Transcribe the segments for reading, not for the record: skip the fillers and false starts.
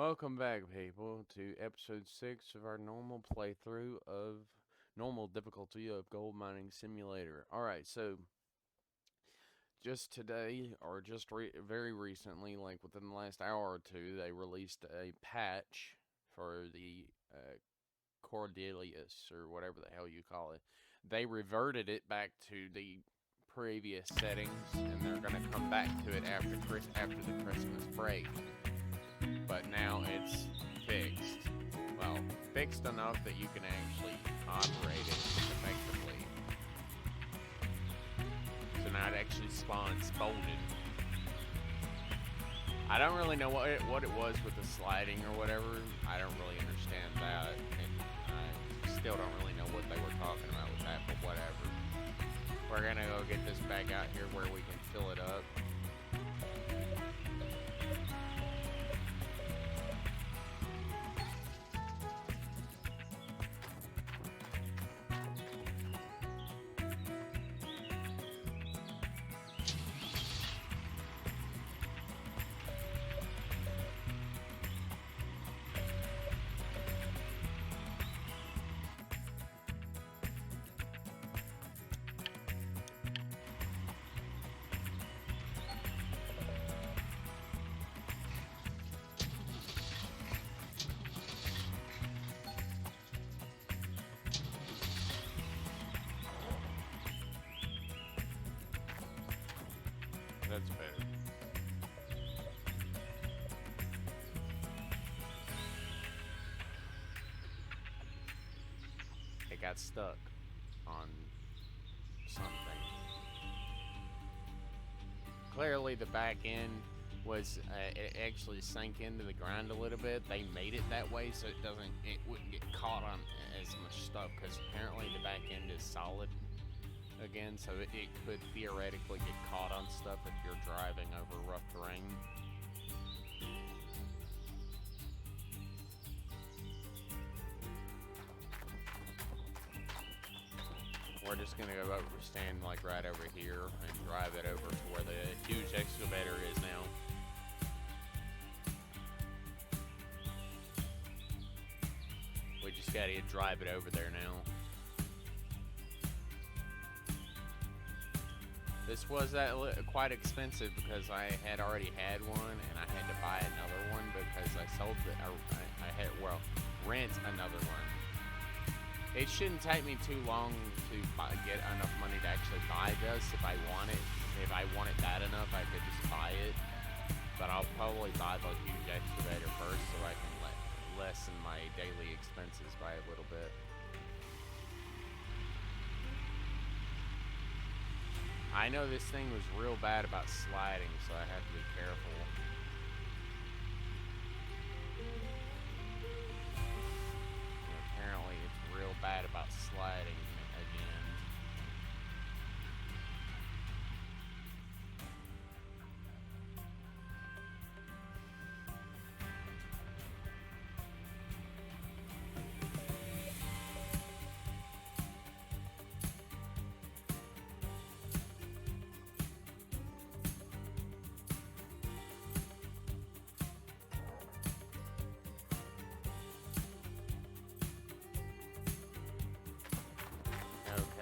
Welcome back, people, to episode 6 of our normal playthrough of normal difficulty of Gold Mining Simulator. Alright, so just today, or just very recently, like within the last hour or two, they released a patch for the cordylus, or whatever the hell you call it. They reverted it back to the previous settings, and they're going to come back to it after the Christmas break. But now it's fixed. Well, fixed enough that you can actually operate it effectively. So now it actually spawns folded. I don't really know what it was with the sliding or whatever. I don't really understand that. And I still don't really know what they were talking about with that, but whatever. We're gonna go get this back out here where we can fill it up. That's better. It got stuck on something. Clearly the back end was, it actually sank into the ground a little bit. They made it that way so it wouldn't get caught on as much stuff, because apparently the back end is solid again, so it could theoretically get caught on stuff if you're driving over rough terrain. We're just gonna go over, stand like right over here and drive it over to where the huge excavator is now. We just gotta drive it over there now. This was quite expensive because I had already had one and I had to buy another one because I sold it. I had, well, rent another one. It shouldn't take me too long to get enough money to actually buy this. If I want it bad enough, I could just buy it. But I'll probably buy the huge excavator first so I can lessen my daily expenses by a little bit. I know this thing was real bad about sliding, so I have to be careful. And apparently it's real bad about sliding again.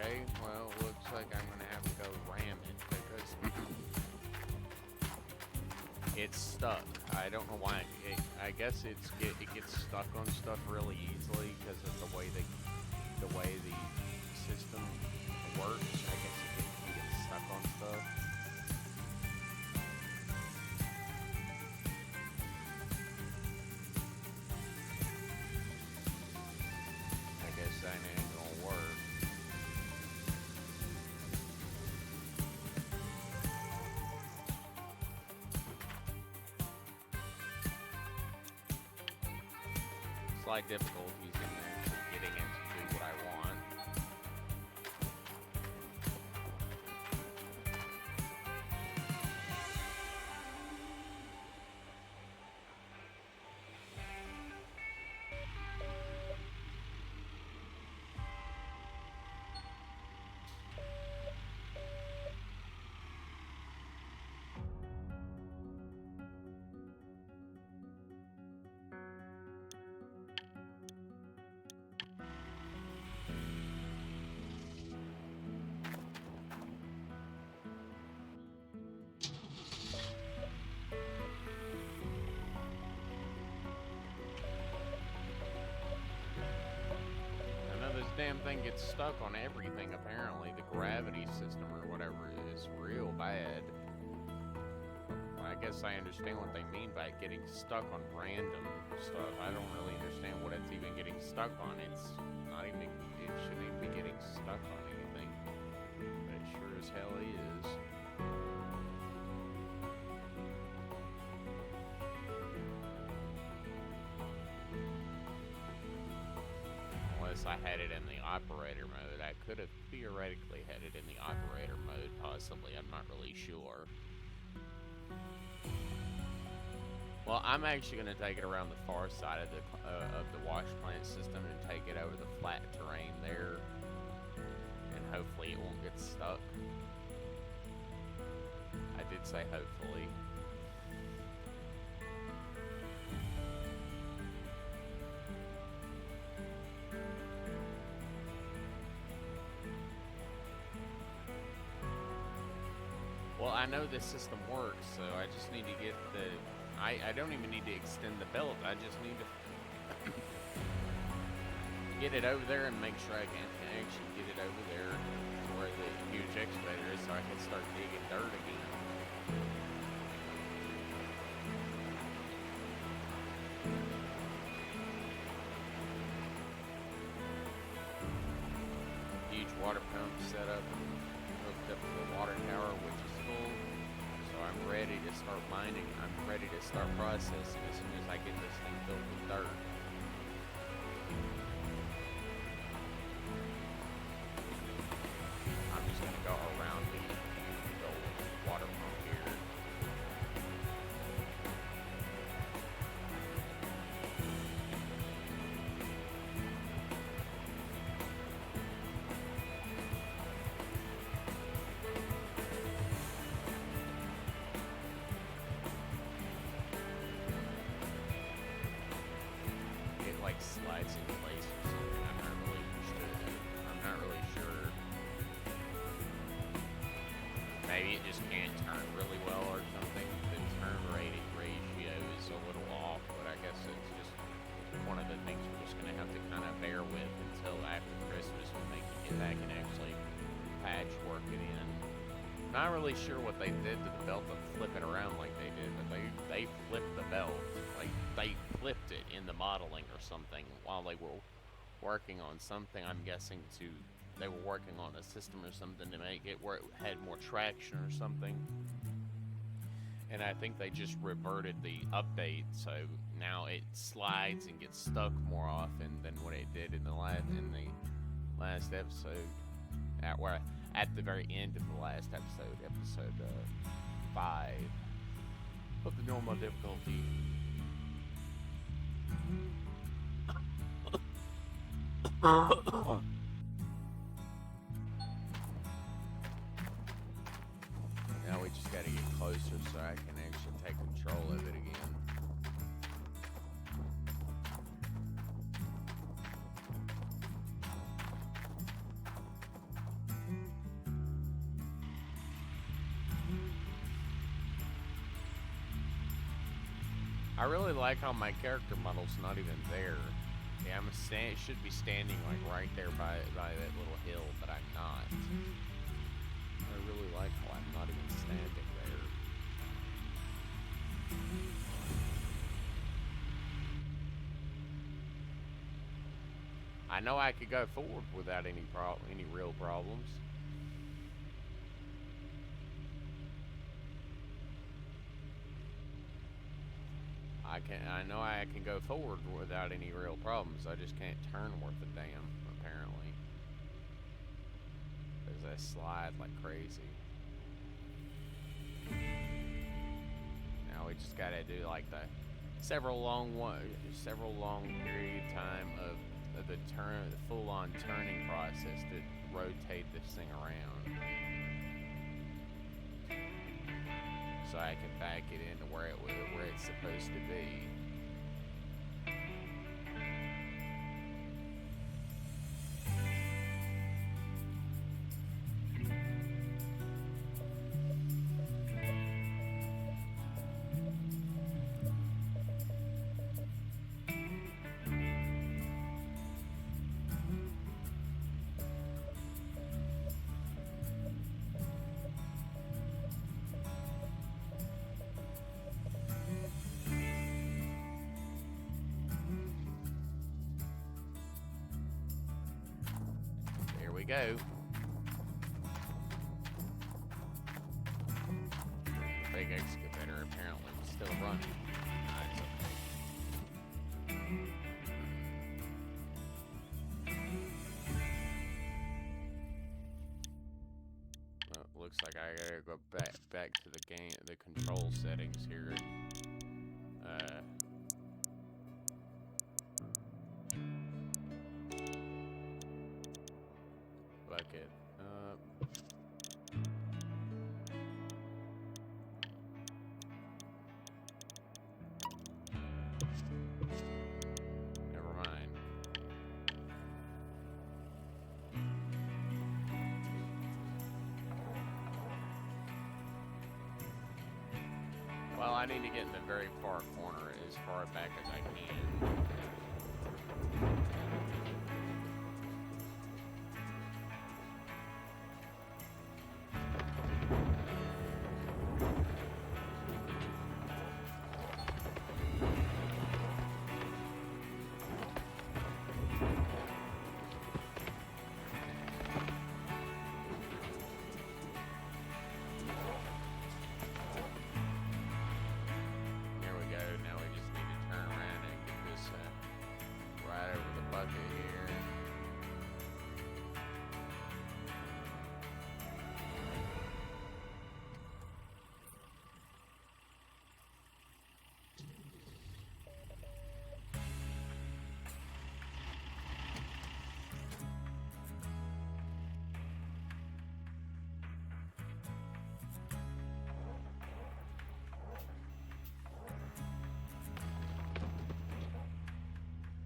Okay, well, looks like I'm gonna have to go ram it because it's stuck. I don't know why. I guess it gets stuck on stuff really easily because of the way the system works. I guess it gets stuck on stuff. I guess that ain't gonna work. Slight difficulties in actually getting it to do what I want. damn thing gets stuck on everything, apparently. The gravity system or whatever is real bad. Well, I guess I understand what they mean by getting stuck on random stuff. I don't really understand what it's even getting stuck on. It's not even, it shouldn't even be getting stuck on anything. But it sure as hell is. Unless I had it in the operator mode. I could have theoretically had it in the operator mode, possibly. I'm not really sure. Well, I'm actually going to take it around the far side of the wash plant system and take it over the flat terrain there. And hopefully it won't get stuck. I did say hopefully. Well, I know this system works, so I just need to get the... I don't even need to extend the belt. I just need to get it over there and make sure I can actually get it over there to where the huge excavator is so I can start digging dirt again. Huge water pump set up and hooked up to the water tower, which is full. So I'm ready to start mining. I'm ready to start processing as soon as I get this thing filled with dirt. I'm just gonna go around the old water pump here. Slides in place or something. I'm not really sure. Maybe it just can't turn really well or something. The turn rate ratio is a little off, but I guess it's just one of the things we're just gonna have to kind of bear with until after Christmas when they can get back and actually patchwork it in. Not really sure what they did to the belt to flip it around like they did, but they flipped the belt. Like, they flipped it in the modeling or something while they were working on something, I'm guessing they were working on a system or something to make it where it had more traction or something. And I think they just reverted the update, so now it slides and gets stuck more often than what it did in the last episode. At the very end of the last episode 5 of the normal difficulty. Now we just gotta get closer so I can actually take control of it again. I really like how my character model's not even there. Yeah, should be standing like right there by that little hill, but I'm not. I really like how I'm not even standing there. I know I could go forward without any real problems. I know I can go forward without any real problems. I just can't turn worth a damn, apparently. Because I slide like crazy. Now we just gotta do like the several long period of time of the full-on turning process to rotate this thing around. So I can back it into where it's supposed to be. go. The big excavator apparently was still running. Nice, okay. Well, looks like I gotta go back to the game, the control settings here. Bucket up. Never mind. Well, I need to get in the very far corner, as far back as I can.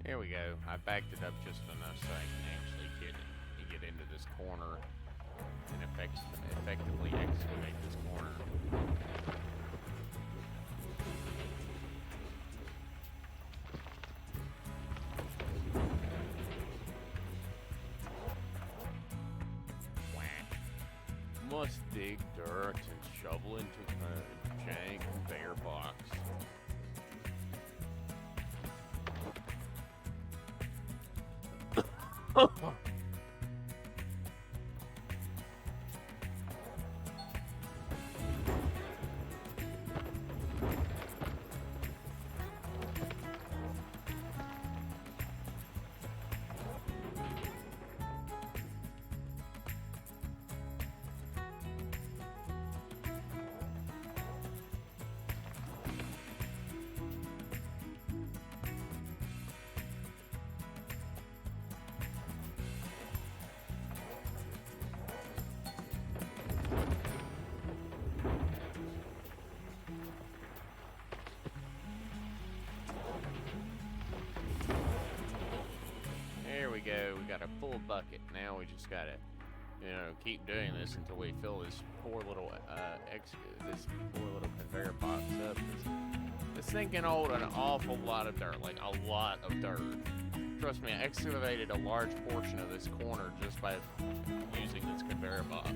Here we go. I backed it up just enough so I can actually get into this corner and effectively excavate this corner. Whack. Must dig dirt and shovel into a giant conveyor box. There we go. We got a full bucket. Now we just gotta, keep doing this until we fill this poor little conveyor box up. This thing can hold an awful lot of dirt, like a lot of dirt. Trust me, I excavated a large portion of this corner just by using this conveyor box.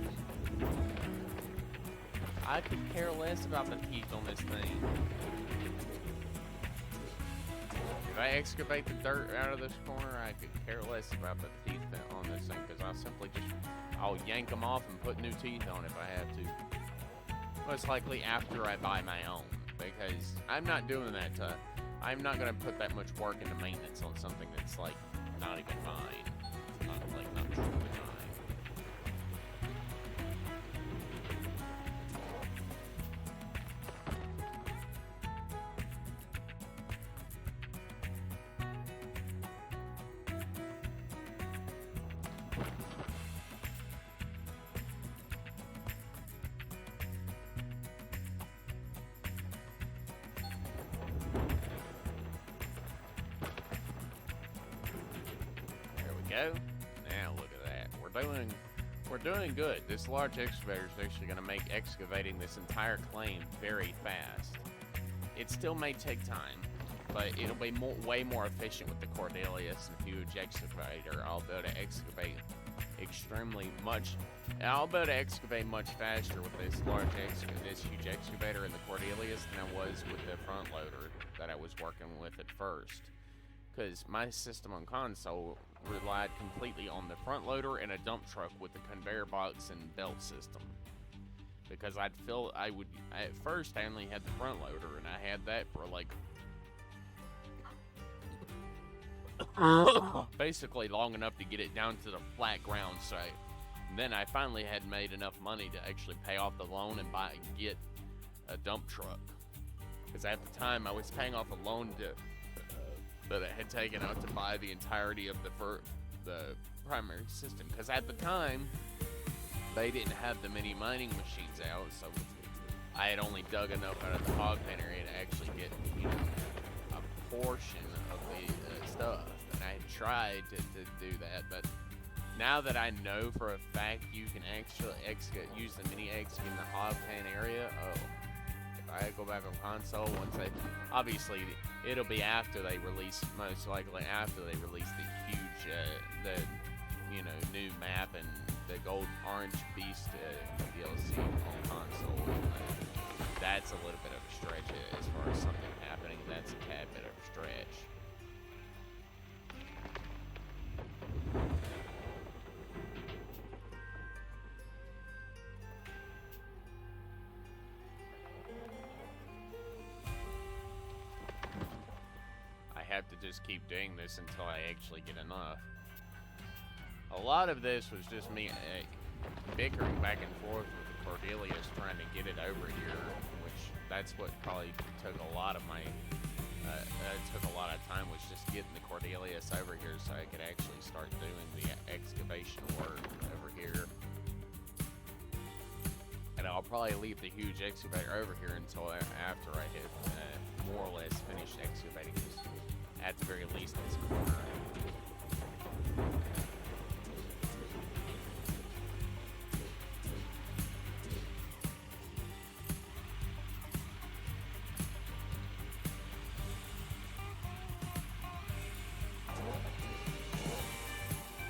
I could care less about the teeth on this thing. If I excavate the dirt out of this corner, I could care less about the teeth on this thing, because I'll yank them off and put new teeth on if I have to. Most likely after I buy my own, because I'm not doing that I'm not going to put that much work into maintenance on something that's, like, not even mine. Not truly mine. Go. Now look at that. We're doing good. This large excavator is actually going to make excavating this entire claim very fast. It still may take time, but it'll be way more efficient with the cordylus and huge excavator. I'll be able to excavate much faster with this huge excavator and the cordylus than I was with the front loader that I was working with at first. because my system on console relied completely on the front loader and a dump truck with the conveyor box and belt system. Because at first I only had the front loader, and I had that for like basically long enough to get it down to the flat ground site. And then I finally had made enough money to actually pay off the loan and get a dump truck. Because at the time I was paying off a loan that I had taken out to buy the entirety of the primary system. Because at the time they didn't have the mini mining machines out, so I had only dug enough out of the hog pen area to actually get, a portion of the stuff. And I had tried to do that, but now that I know for a fact you can actually use the mini X in the hog pen area, if I go back on console, obviously it'll be after they release, most likely after they release the huge, new map and the gold orange beast DLC on console. That's a little bit of a stretch as far as something happening. That's a tad bit of a stretch. I have to just keep doing this until I actually get enough. A lot of this was just me bickering back and forth with the Cordylus, trying to get it over here, which that's what probably took a lot of my time, was just getting the Cordylus over here so I could actually start doing the excavation work over here. And I'll probably leave the huge excavator over here until after I hit more or less finished excavating this, at the very least, this corner.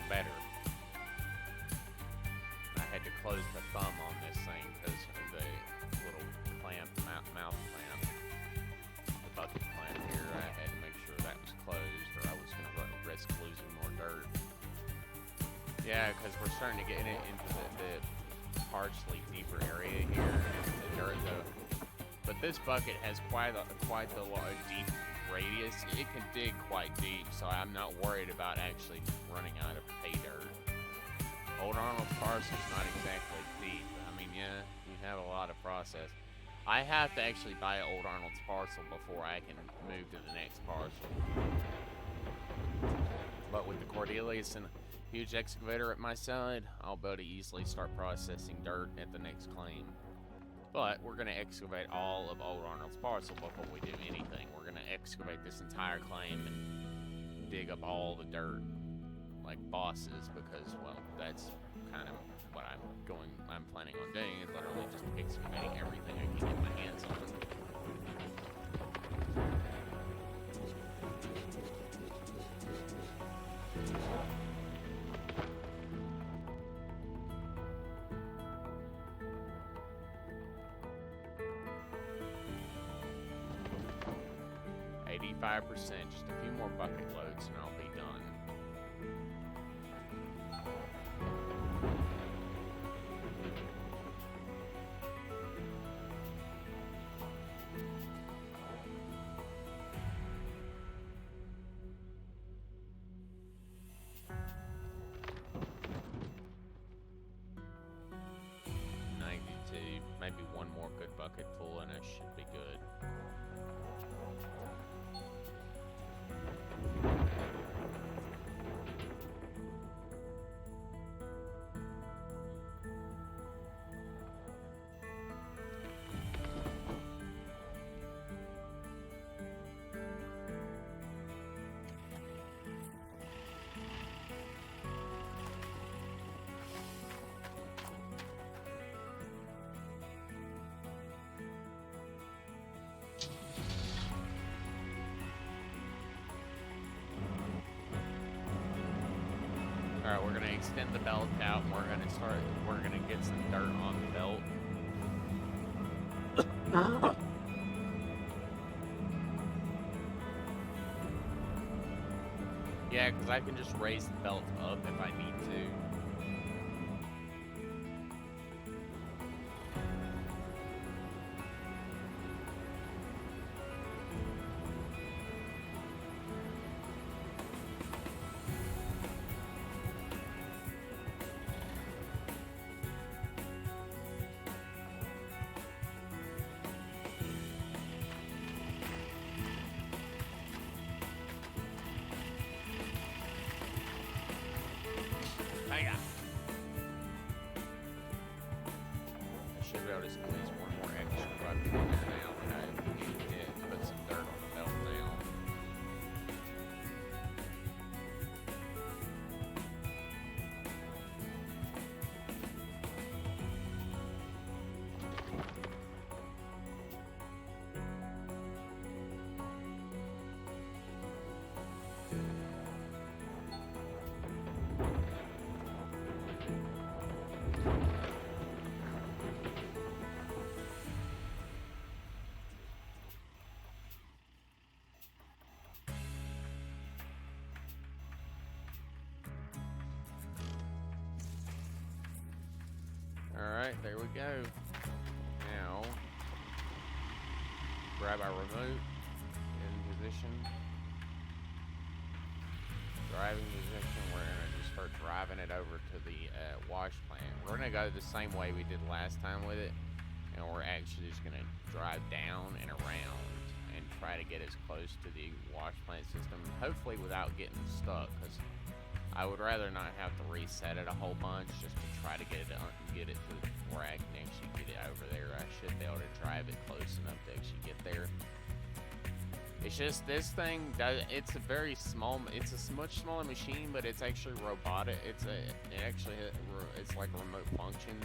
Better. I had to close the thumb on this thing because of the little clamp, mouth clamp, the bucket clamp here. I had to make sure that was closed, or I was going to risk losing more dirt. Yeah, because we're starting to get into the partially deeper area here, the dirt though. But this bucket has quite the deep radius. It can dig quite deep, so I'm not worried about actually running out of pay dirt. Old Arnold's parcel's not exactly deep. I mean, yeah, you have a lot of process. I have to actually buy Old Arnold's parcel before I can move to the next parcel. But with the Cordylus and huge excavator at my side, I'll be able to easily start processing dirt at the next claim. But we're going to excavate all of Old Arnold's parcel before we do anything. We're going to excavate this entire claim and dig up all the dirt, like bosses, because, well, that's kind of what I'm planning on doing, is literally just excavating everything I can get my hands on. 85%, just a few more bucket loads and I'll be done. Maybe one more good bucket full and I should be good. Alright, we're gonna extend the belt out and we're gonna get some dirt on the belt. Yeah, because I can just raise the belt up if I need to. Hiya! I should be able to squeeze one more extra bucket in there now when I did put some dirt on the belt now. Alright, there we go. Now, grab our remote in position. Driving position, we're going to just start driving it over to the wash plant. We're going to go the same way we did last time with it, and we're actually just going to drive down and around and try to get as close to the wash plant system, hopefully without getting stuck, because I would rather not have to reset it a whole bunch just to try to get it to where I can actually get it over there. I should be able to drive it close enough to actually get there. It's just this thing does. It's a very small. It's a much smaller machine, but it's actually robotic. It's like a remote function.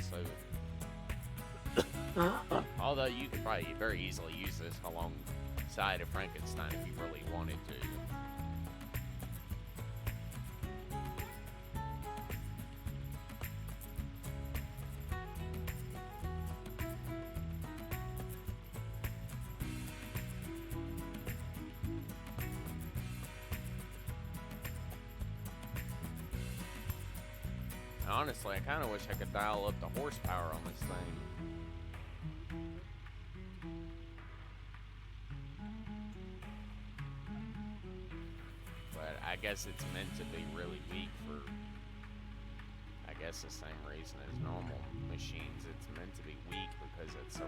So, although you could probably very easily use this alongside of Frankenstein if you really wanted to. Honestly, I kind of wish I could dial up the horsepower on this thing. But I guess it's meant to be really weak for, I guess, the same reason as normal machines. It's meant to be weak because it's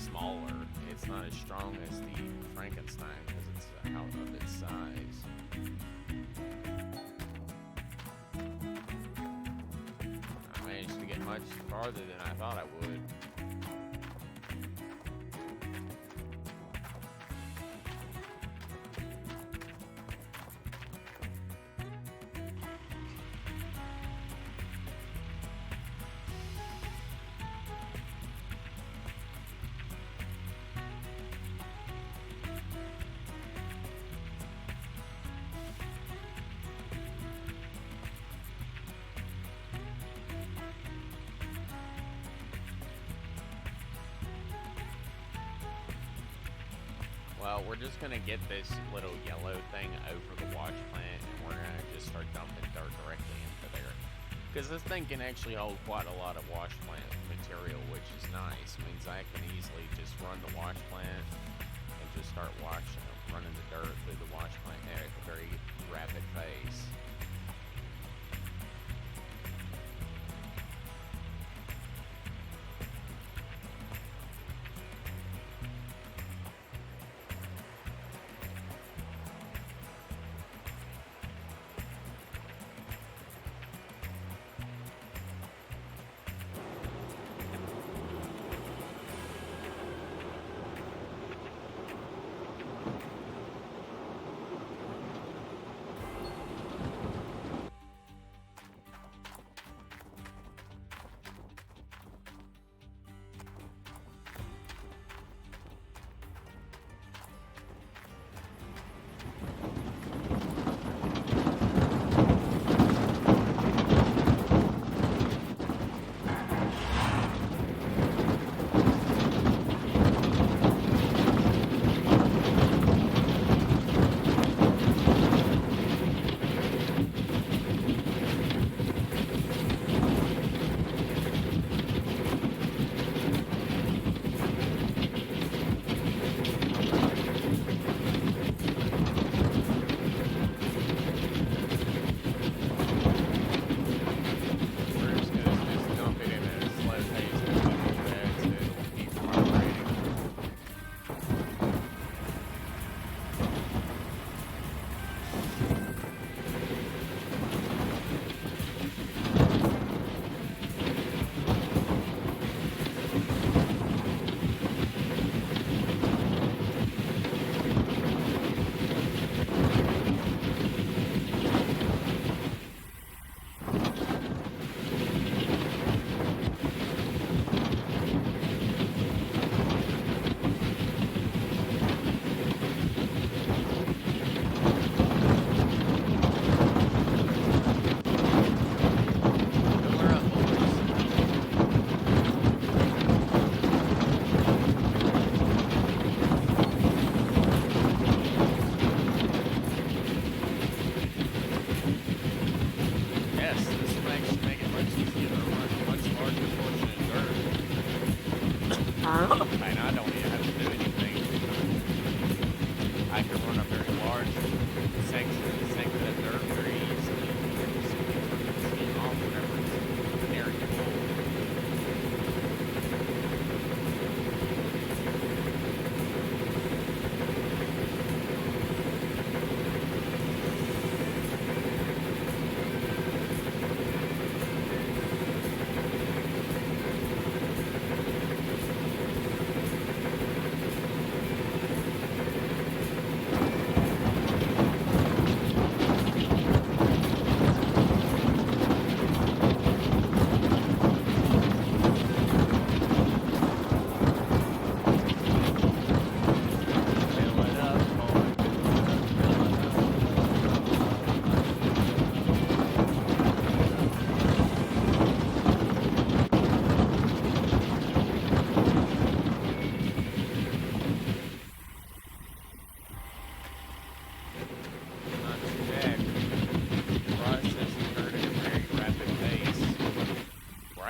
smaller. It's not as strong as the Frankenstein because it's out of its size. To get much farther than I thought I would. Well, we're just going to get this little yellow thing over the wash plant, and we're going to just start dumping dirt directly into there. Because this thing can actually hold quite a lot of wash plant material, which is nice. It means I can easily just run the wash plant and just start running the dirt through the wash plant at a very rapid pace.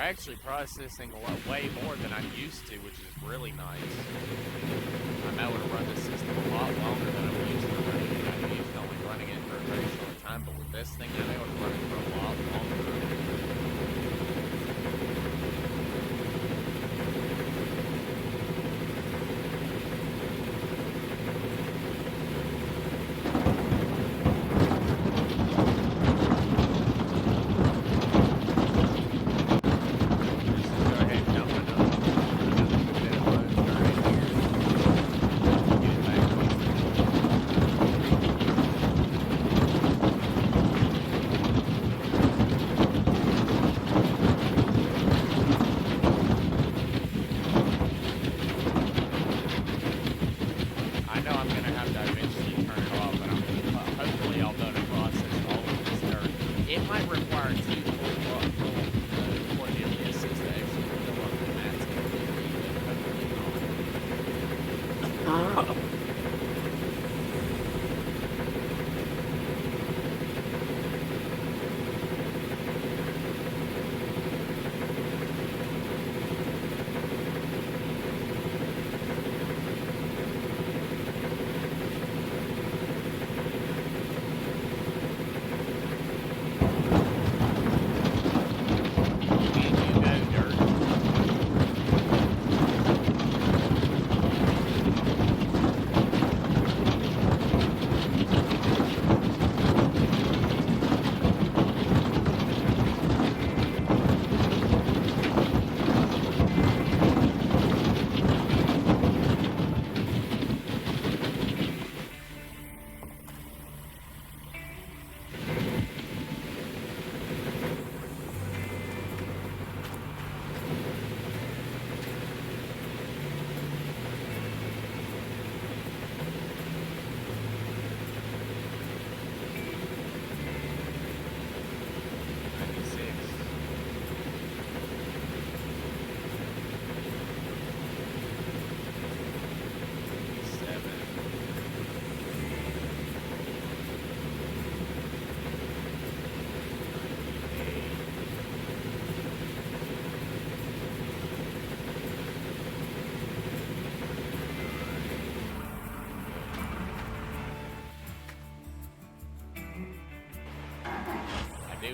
actually processing way more than I'm used to, which is really nice. I'm able to run the system a lot longer than I'm used to running it. I'm used to only running it for a very short time, but with this thing, I'm able to run it for a lot longer.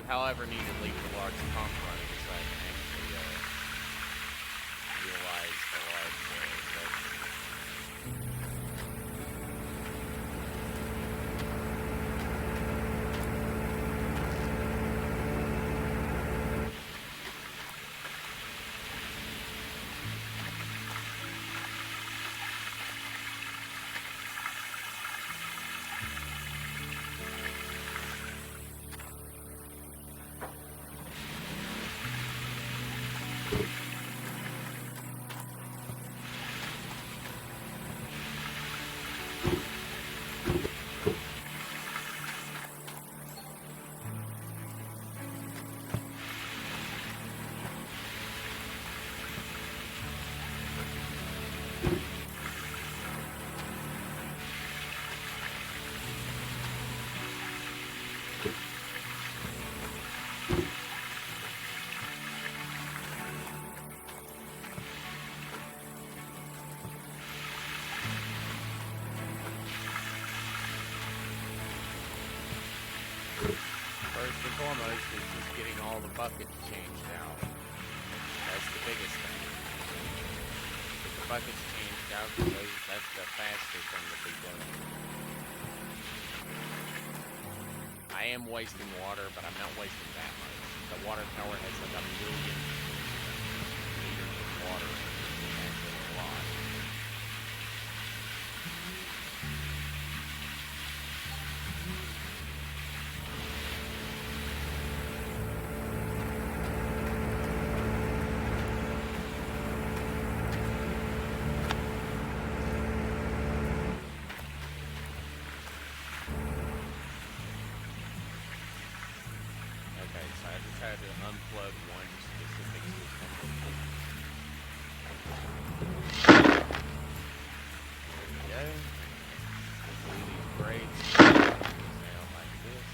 However, need to leave the large pump running so I can actually utilize the large First and foremost is just getting all the buckets changed out. That's the biggest thing. Get the buckets changed out because that's the faster thing to be done. I am wasting water, but I'm not wasting that much. The water tower has like 1 million liters of water. That's a lot. Had to unplug one specific system. There we go. Do these braids now like this.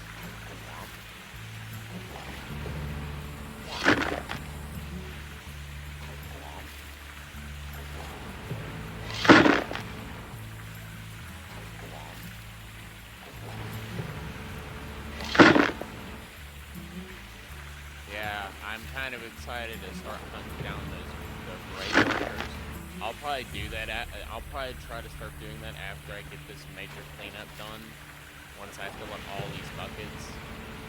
kind of excited to start hunting down the grave markers. I'll probably do that. I'll probably try to start doing that after I get this major cleanup done. Once I fill up all these buckets,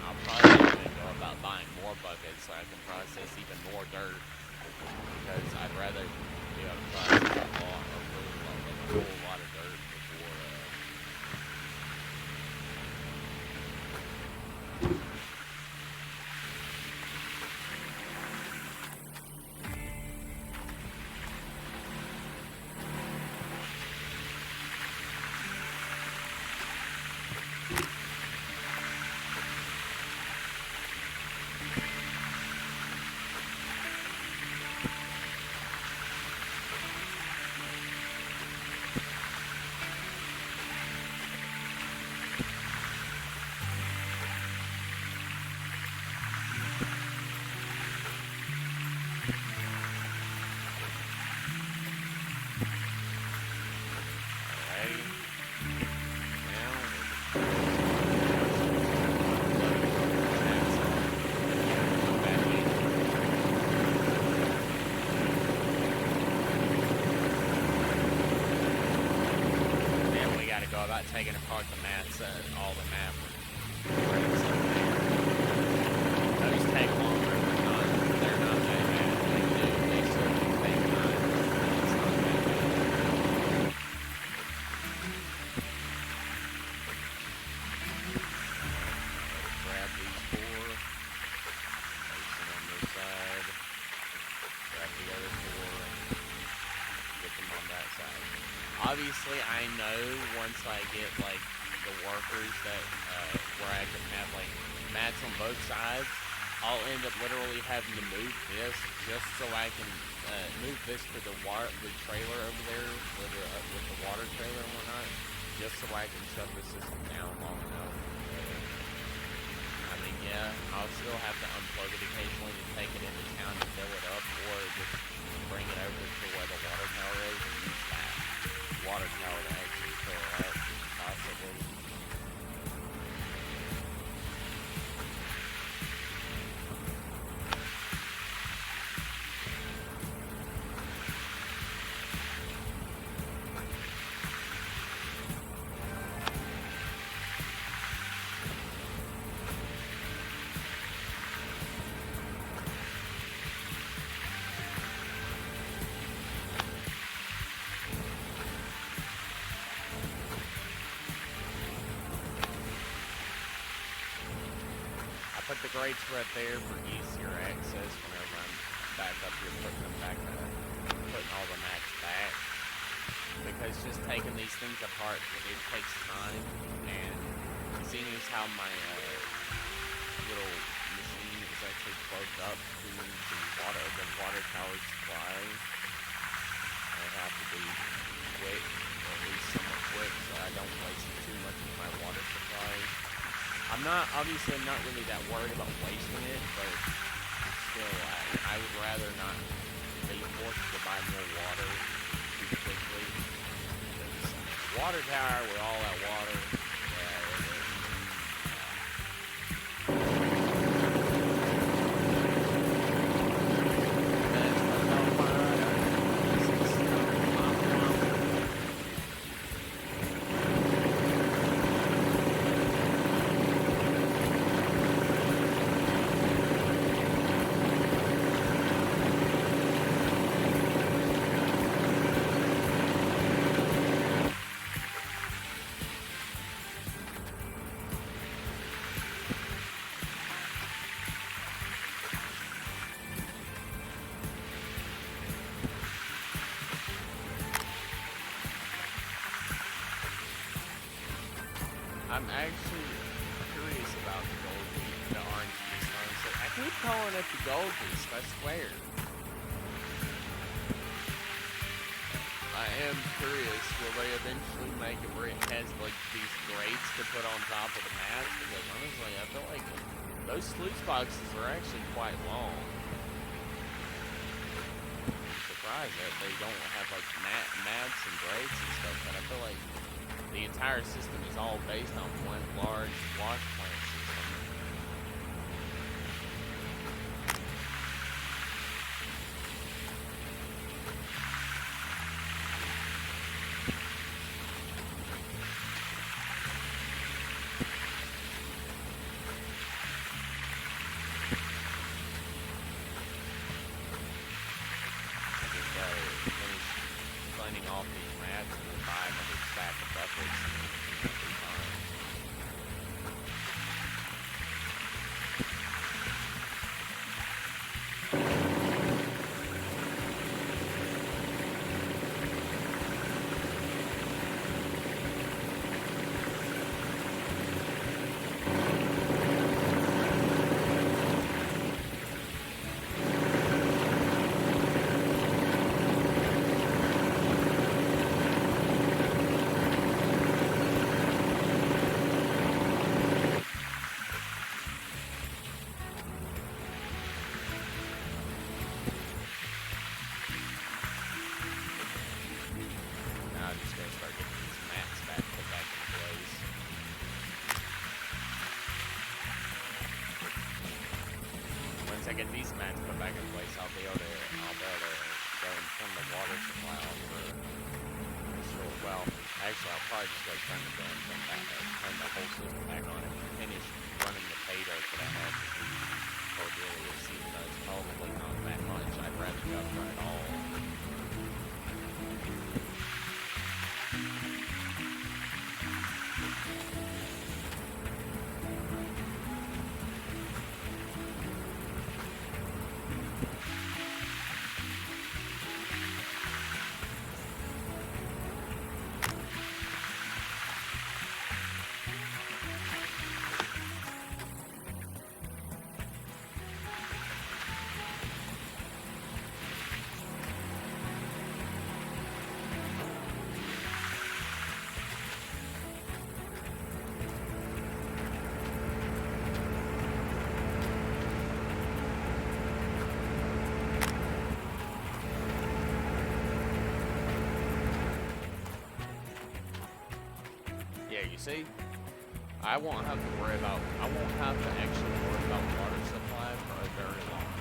I'll probably even go about buying more buckets so I can process even more dirt. Because I'd rather be able to process a whole lot of dirt before. About taking apart the mats, all the map breaks in there. Those take longer, but they're not that bad. They certainly take time. It's not that bad. Grab these 4. Place them on this side. Grab the other 4 and get them on that side. Obviously, I know once I get, like, the workers that, where I can have, like, mats on both sides, I'll end up literally having to move this just so I can, move this to the trailer over there, with the water trailer and whatnot, just so I can shut the system down long enough. I mean, yeah, I'll still have to unplug it occasionally to take it into town and fill it up, or just bring it over to where the water tower is and use that water tower to actually fill it up, possibly. Put the grates right there for easier access whenever I'm back up here putting all the mats back. Because just taking these things apart, it takes time, and seeing as how my little machine is actually plugged up to the water tower supply, I have to be quick, or at least somewhat quick, so I don't waste too much of my water supply. I'm not really that worried about wasting it, but still, I would rather not be forced to buy more water too quickly. Because water tower with all that water, I'm actually curious about the orange beast. Honestly, I keep calling it the gold beast, I swear. I am curious, will they eventually make it where it has like these grates to put on top of the mats? Because honestly, I feel like those sluice boxes are actually quite long. I'm surprised that they don't have like mats and grates and stuff, but I feel like the entire system is all based on one large wash plant system. get these mats put back in place, I'll be able to go and turn the water supply on for sure. Well, actually, I'll probably just go turn the damn thing back, turn the whole system back on and finish running the payload that I had to do Cordylus, even though it's probably not that much. I'd rather go run it all. You see, I won't have to actually worry about water supply for a very long time.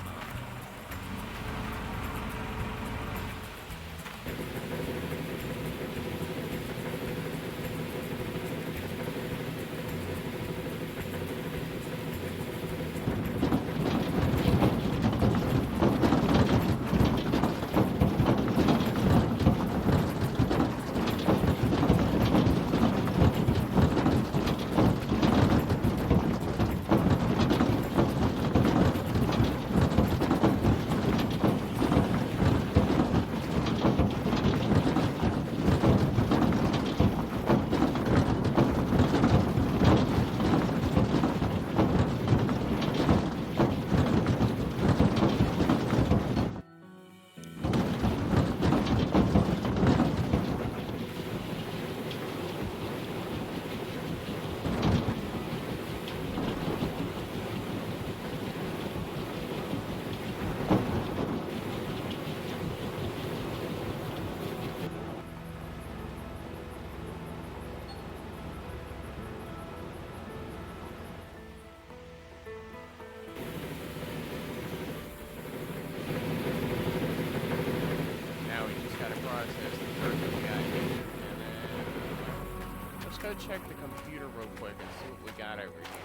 Check the computer real quick and see what we got over here.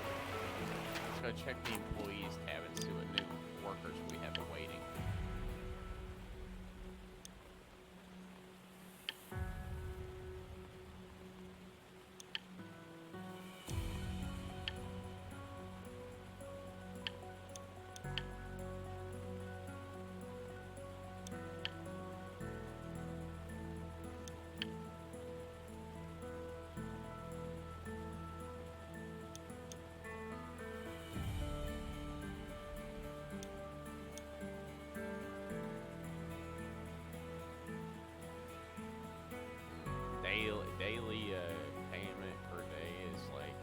Let's go check the employees tab and see what new workers we have awaiting. Daily payment per day is like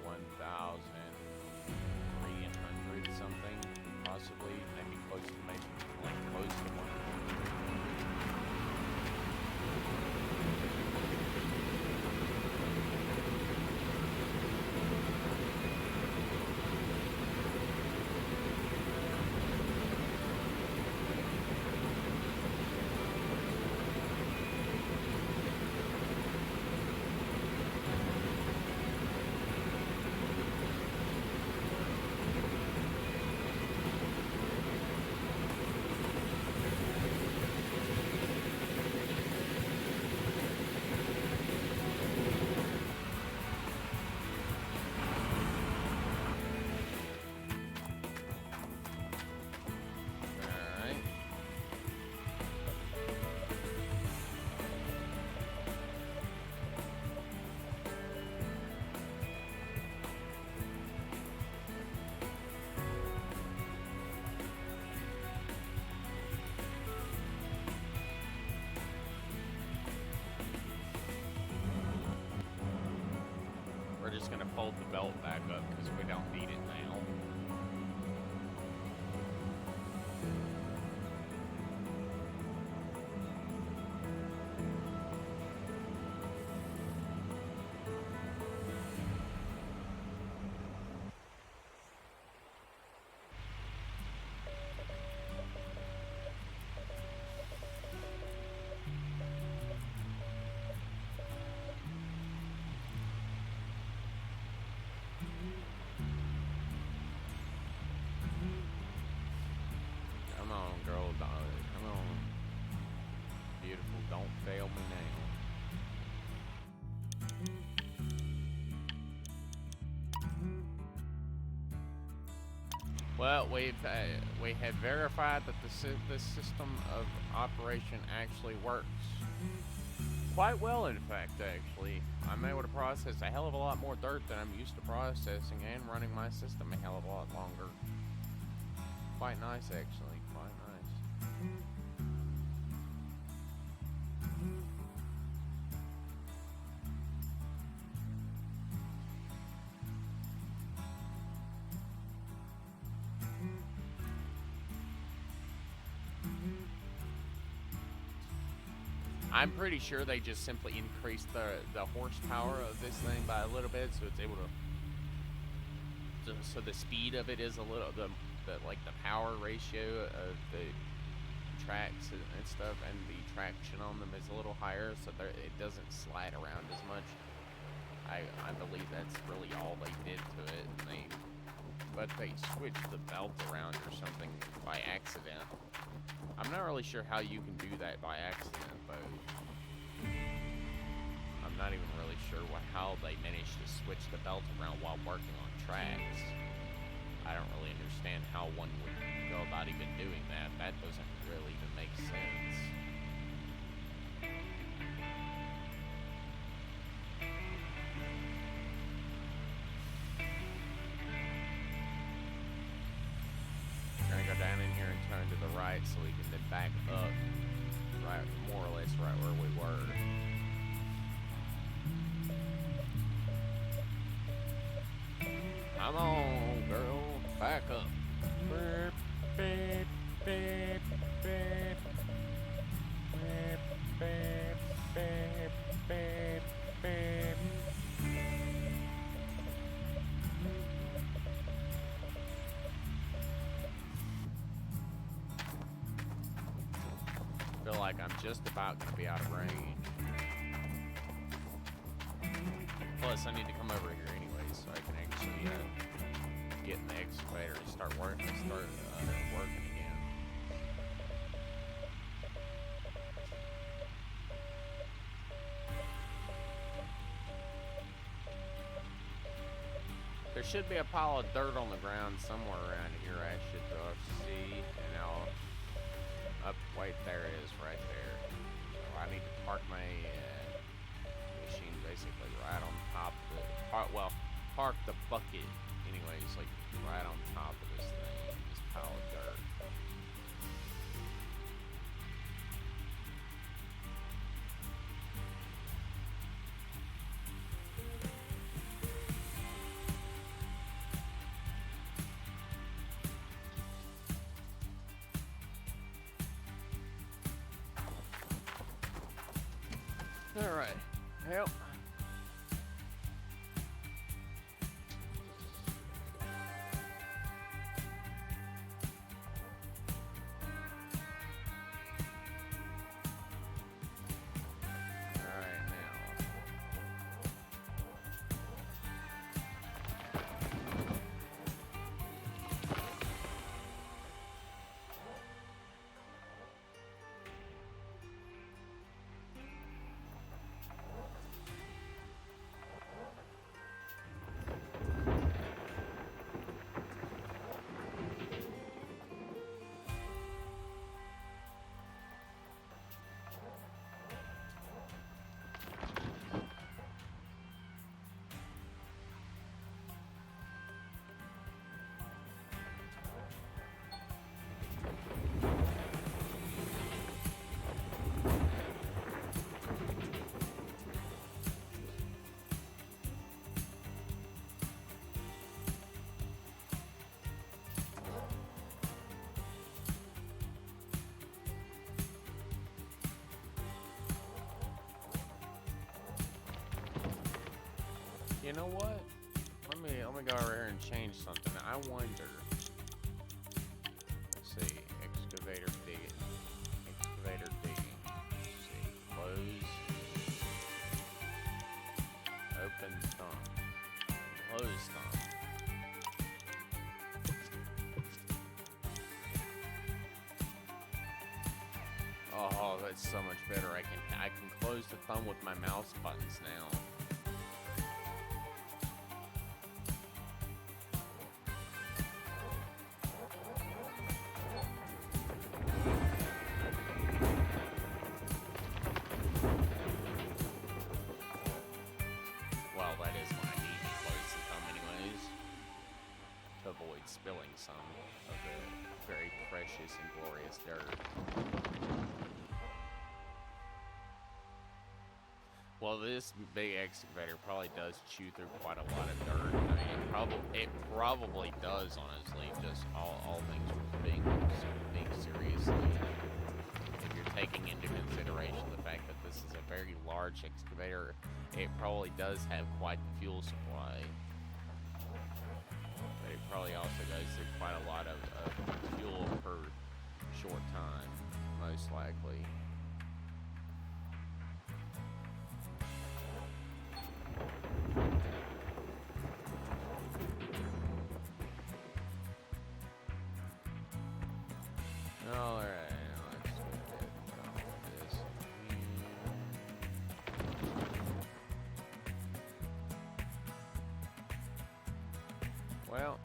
1,300 something, possibly, maybe close to one. We're just gonna fold the belt back up because we don't need it now. fail me now. Well, we have verified that this system of operation actually works quite well. In fact, actually, I'm able to process a hell of a lot more dirt than I'm used to processing, and running my system a hell of a lot longer. Quite nice, actually. Quite nice. I'm pretty sure they just simply increased the horsepower of this thing by a little bit, so it's able to. So the speed of it is a little the like the power ratio of the tracks and stuff, and the traction on them is a little higher, so it doesn't slide around as much. I believe that's really all they did to it, and but they switched the belt around or something by accident. I'm not really sure how you can do that by accident, though. I'm not even really sure how they managed to switch the belt around while working on tracks. I don't really understand how one would go about even doing that. That doesn't really even make sense. We're gonna go down in here and turn to the right so we can then back up, right, more or less right where we were. Come on, girl, back up. Beep, beep, beep, beep. Beep, beep, beep, beep, beep. I feel like I'm just about going to be out of range. Plus, I need to come over here anyway, so I can actually get in the excavator and start working again. There should be a pile of dirt on the ground somewhere around here. I should see, and up, wait, there it is, right there. So I need to park my machine basically right on top of it. Park the bucket, anyways, like right on top of this thing, this pile of dirt. All right, help. You know what? Let me go over here and change something. I wonder. Let's see. Excavator digging. Excavator digging. Let's see. Close. Open thumb. Close thumb. Oh, it's so much better. I can close the thumb with my mouse buttons now. Well, that is when I need to close the thumb anyways, to avoid spilling some of the very precious and glorious dirt. Well, this big excavator probably does chew through quite a lot of dirt. I mean, it probably does, honestly, just all things being seriously. If you're taking into consideration the fact that this is a very large excavator, it probably does have quite the fuel supply. But it probably also goes through quite a lot of fuel per short time, most likely. Alright, let's go ahead and drop this here. Well,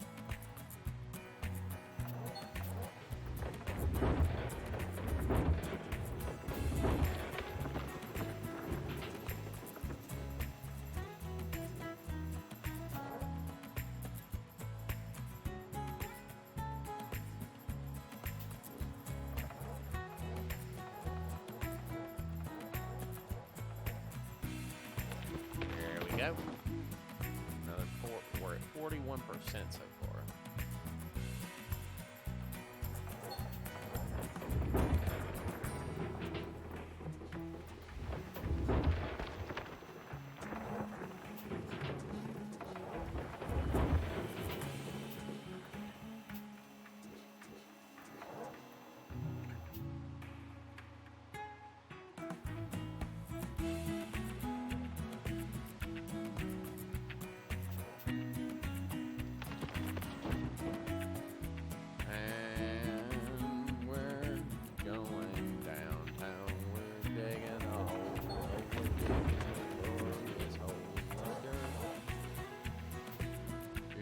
there we go. Another we're at 41% so far.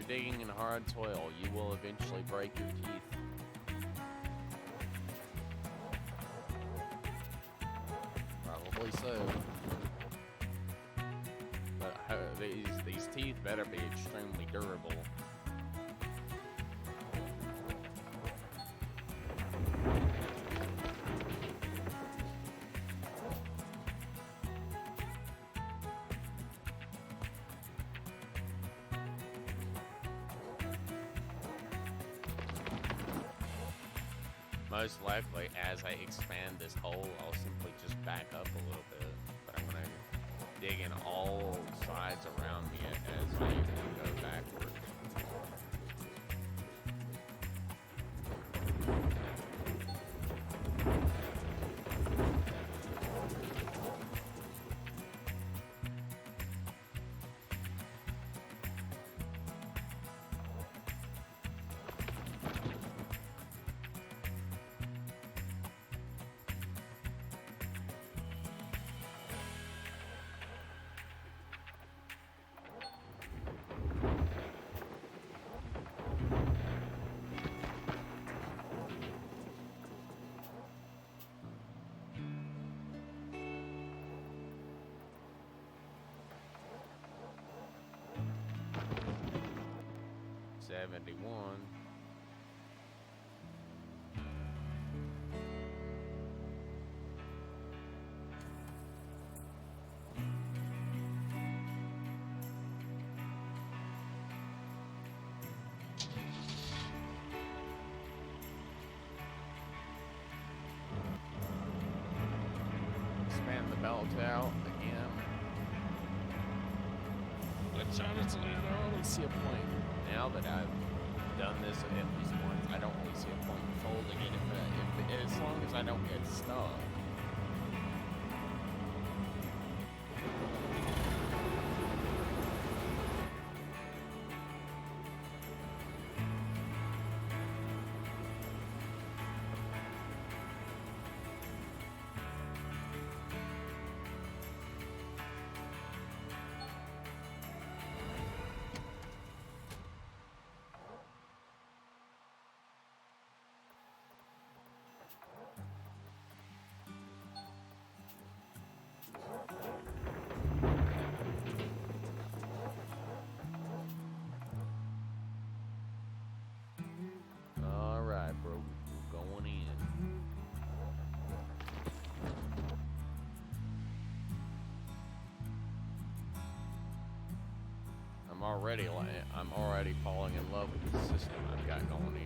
Digging in hard soil, you will eventually break your teeth. Probably so. But these teeth better be extremely durable. Most likely, as I expand this hole, I'll simply just back up a little bit. But I'm going to dig in all sides around me as I go backwards. $71. Expand the belt out again. Which honestly, I don't really see a point. Now that I've done this at least once, I don't really see a point in folding it as long as I don't get stuck. I'm already falling in love with the system I've got going here.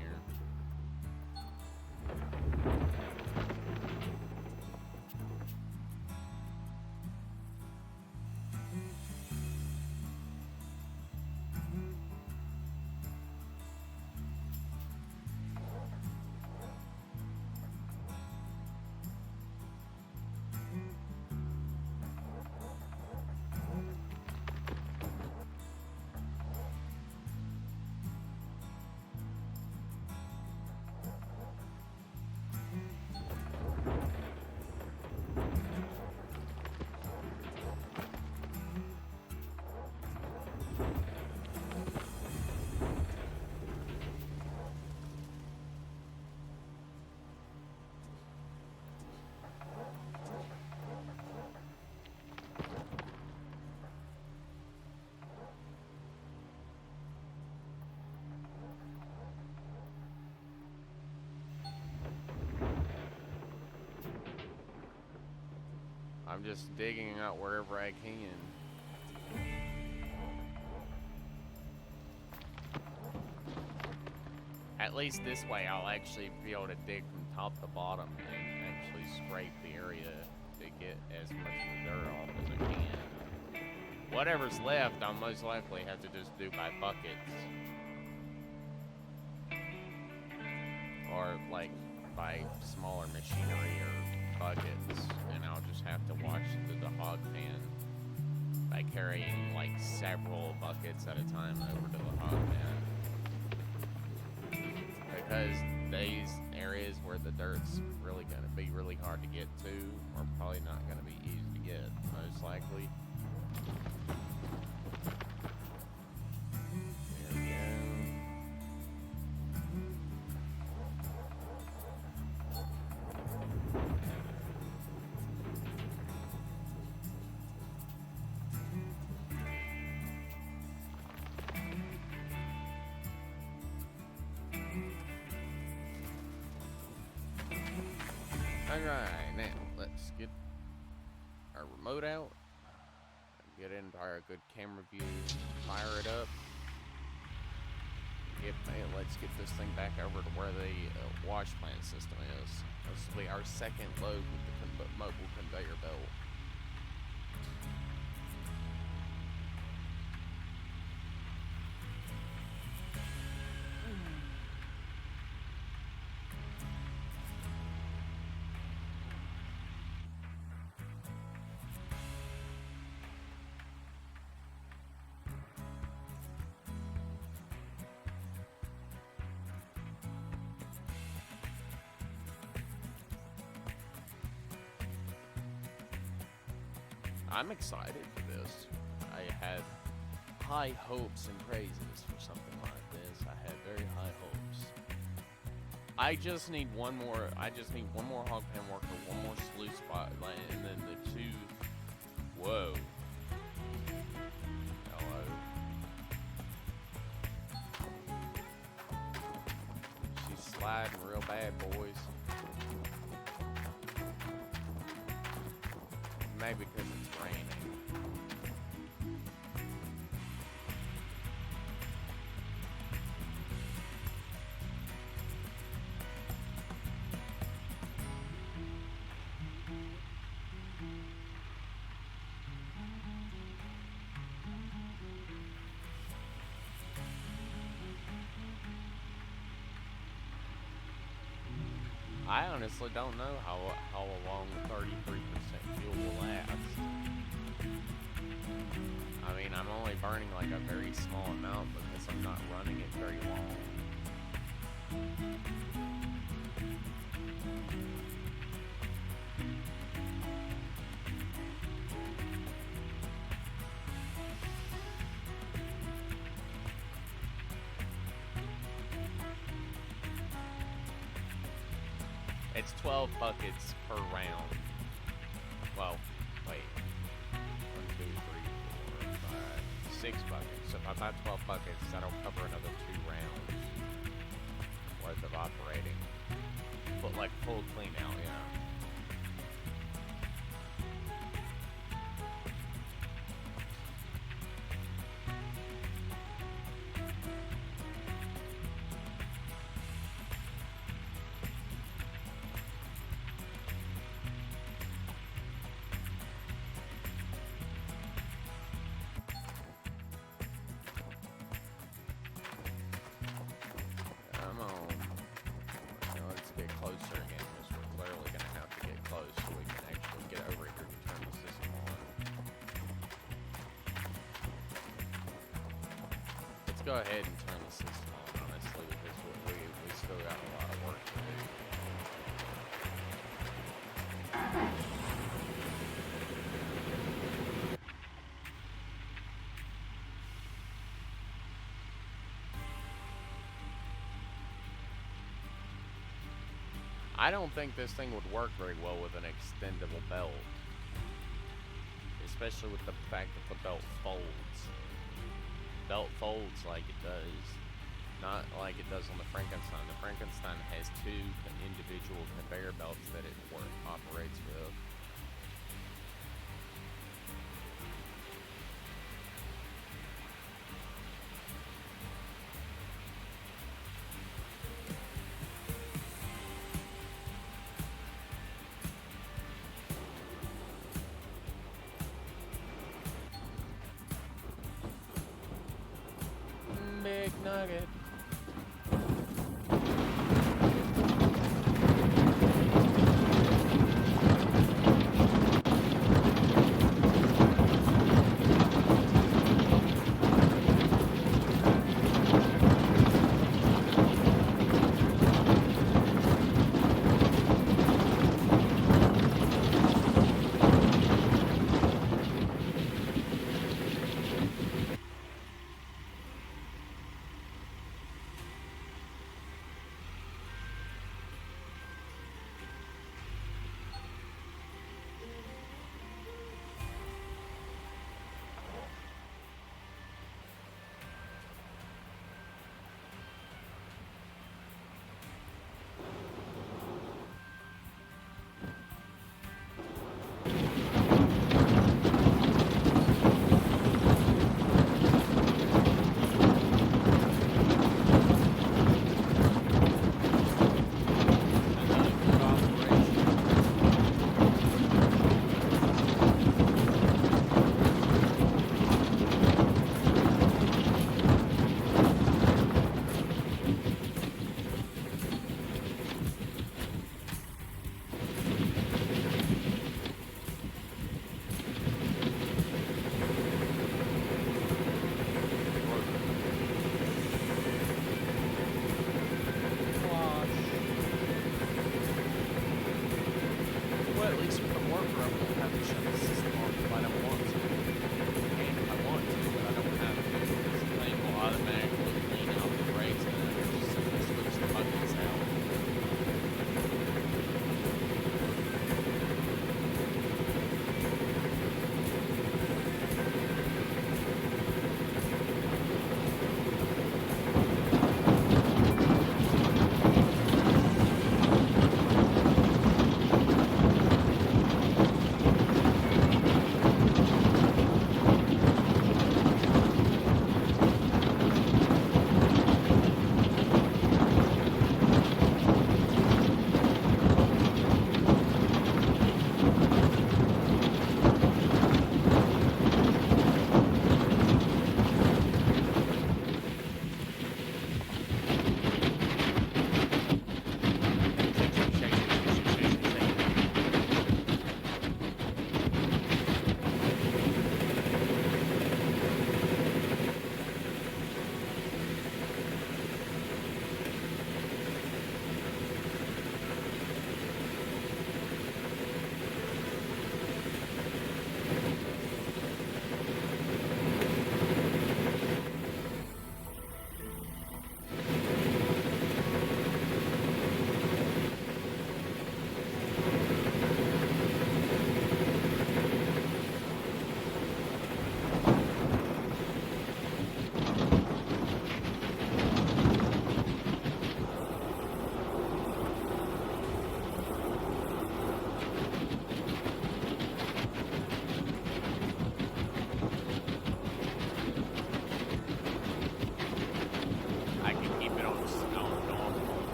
I'm just digging out wherever I can. At least this way I'll actually be able to dig from top to bottom and actually scrape the area to get as much of the dirt off as I can. Whatever's left, I'll most likely have to just do by buckets. Or like by smaller machinery or buckets, and I'll just have to wash the hog pan by carrying like several buckets at a time over to the hog pan. Because these areas where the dirt's really going to be really hard to get to are probably not going to be easy to get, most likely. There we go. Alright, now let's get our remote out, get into our good camera view, fire it up. Let's get this thing back over to where the wash plant system is. This will be our second load with the mobile conveyor belt. I'm excited for this. I had high hopes and praises for something like this. I had very high hopes. I just need one more. I just need one more hog pen worker, one more sluice spot, and then the two. Whoa. Hello. She's sliding real bad, boys. Maybe because it's raining. I honestly don't know how long 33% fuel will last. I mean, I'm only burning like a very small amount because I'm not running it very long. It's 12 buckets per round. Well, wait. 1, 2, 3, 4, 5, 6 buckets. So if I buy 12 buckets, that'll cover another 2 rounds worth of operating. But like full clean out, yeah. go ahead and turn the system on, honestly, because we still got a lot of work to do. I don't think this thing would work very well with an extendable belt. Especially with the fact that the belt folds. Belt folds like it does. Not like it does on the Frankenstein. The Frankenstein has two individual conveyor belts that it operates with. Big nugget.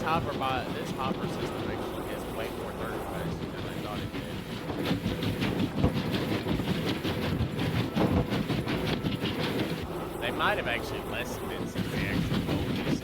this hopper system actually has way more dirt capacity than I thought it did. They might have actually lessened it since the actual gold is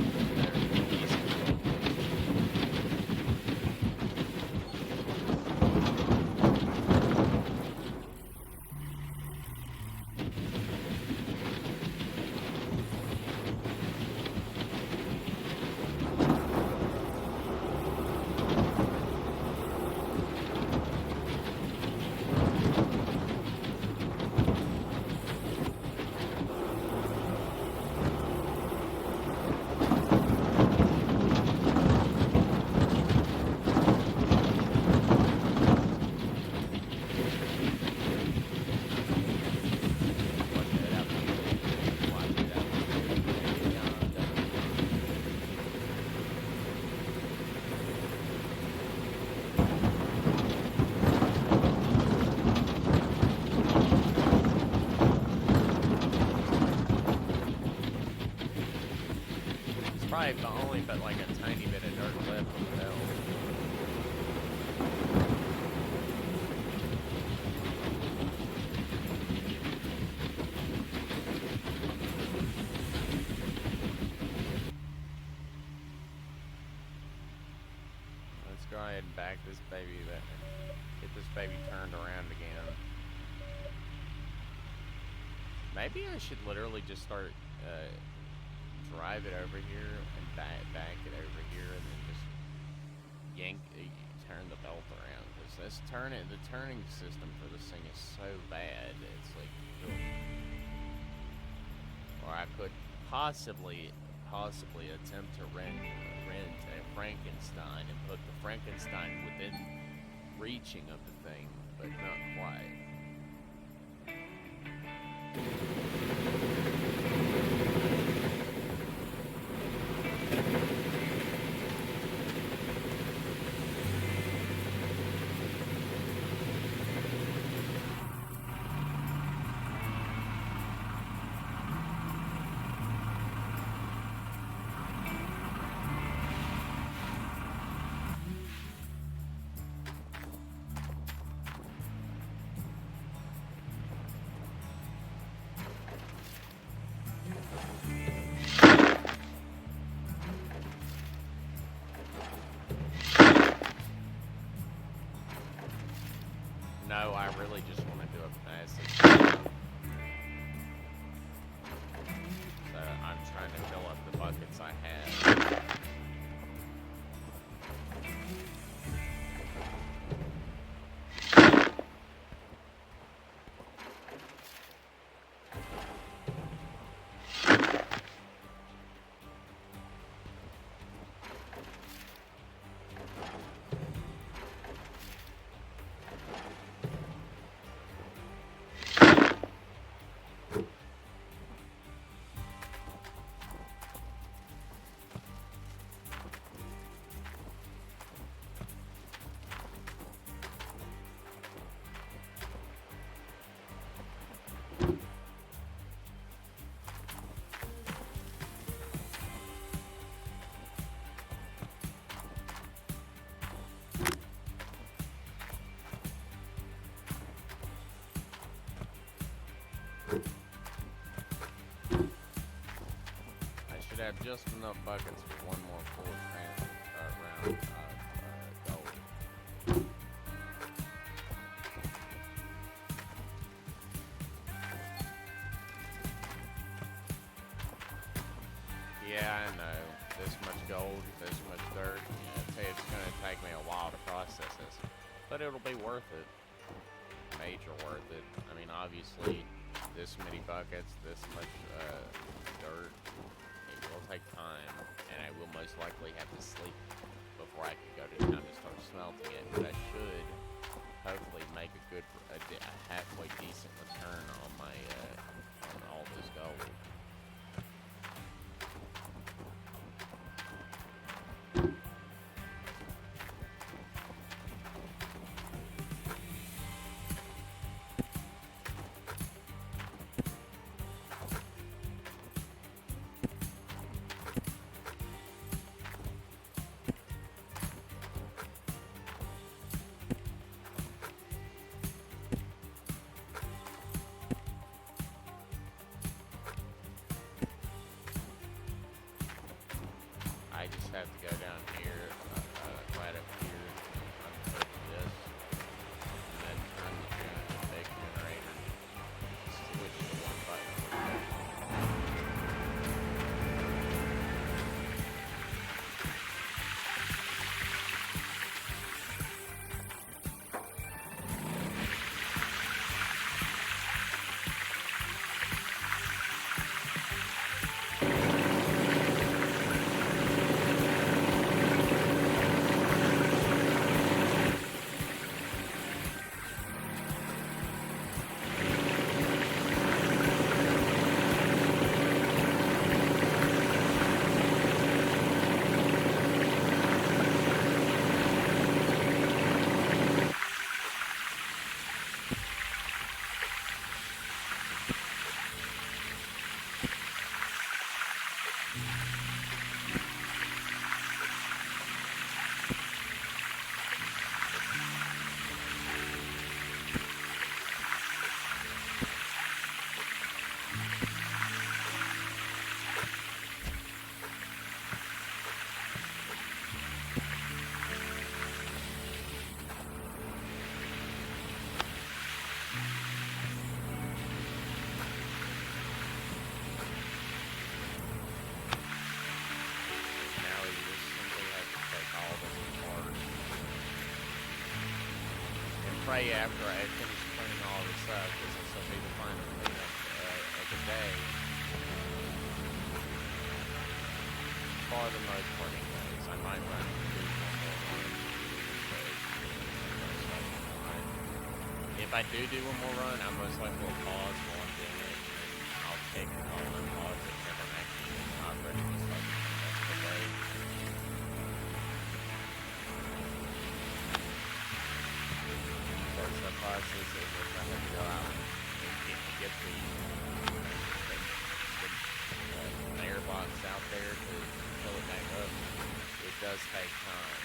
probably only but like a tiny bit of dirt left on the hill. Let's go ahead and back this baby back. Get this baby turned around again. Maybe I should literally just start drive it over here and back it over here and then just turn the belt around, because the turning system for this thing is so bad. It's like, or I could possibly attempt to rent a Frankenstein and put the Frankenstein within reaching of the thing, but not quite. No, I really just want to do a passage. So I'm trying to fill up the buckets I have. Have just enough buckets for one more full round of gold. Yeah, I know. This much gold, this much dirt. Yeah, I'd say it's going to take me a while to process this, but it'll be worth it. Major worth it. I mean, obviously, this many buckets, this much dirt. It will take time, and I will most likely have to sleep before I can go to time to start smelting it, but I should hopefully make a halfway decent return on my on all this gold. pray after I finish cleaning all this up, because this will be the final cleanup of the day. For the most part, anyways. I might run do one more run. If I do one more run, I most likely will pause while I'm doing it, and I'll unpause it if I'm actually not ready to start the rest of the day. Because the process is if I have to go out and get the airbox out there to fill it back up, it does take time.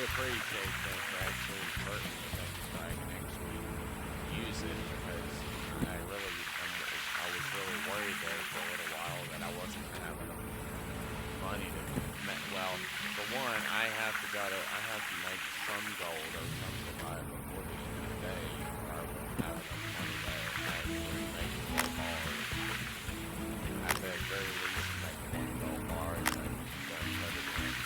Appreciate that for actually hurting the thing so I can actually use it, because I was really worried there for a little while that I wasn't going to have enough money to, well, for one, I have to make some gold or some survive before the end of the day, or I won't have enough money to actually make gold bars. At the very least, make one gold bar and then put it in.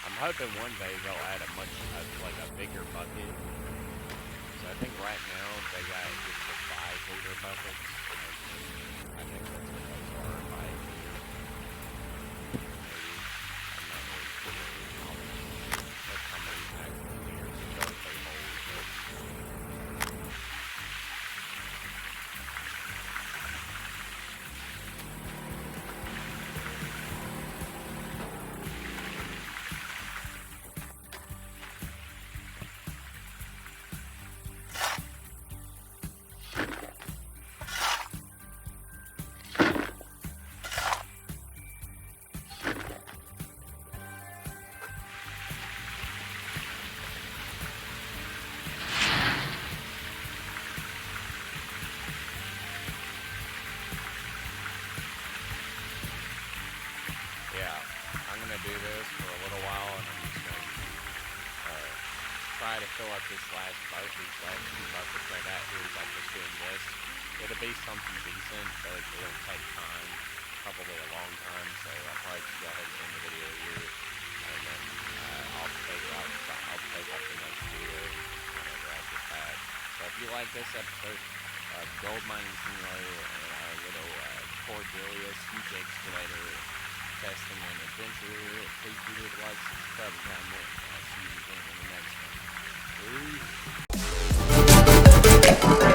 I'm hoping one day they'll add like a bigger bucket. So I think right now they got just the 5-liter buckets. I think that's what those are, 5 liters. Maybe. I'm not really sure. That's how many actual liters they hold. to do this for a little while, and I'm just going to try to fill up these last two buckets I got here by just doing this. It'll be something decent, but it'll take time, probably a long time, so I'll probably just go ahead and end the video here, and then I'll take up the next video whenever I get back. So if you like this episode of Gold Mining Simulator and our little cordylus huge excavator testing and adventure, please be sure to like, subscribe, and comment. I'll see you again in the next one. Peace.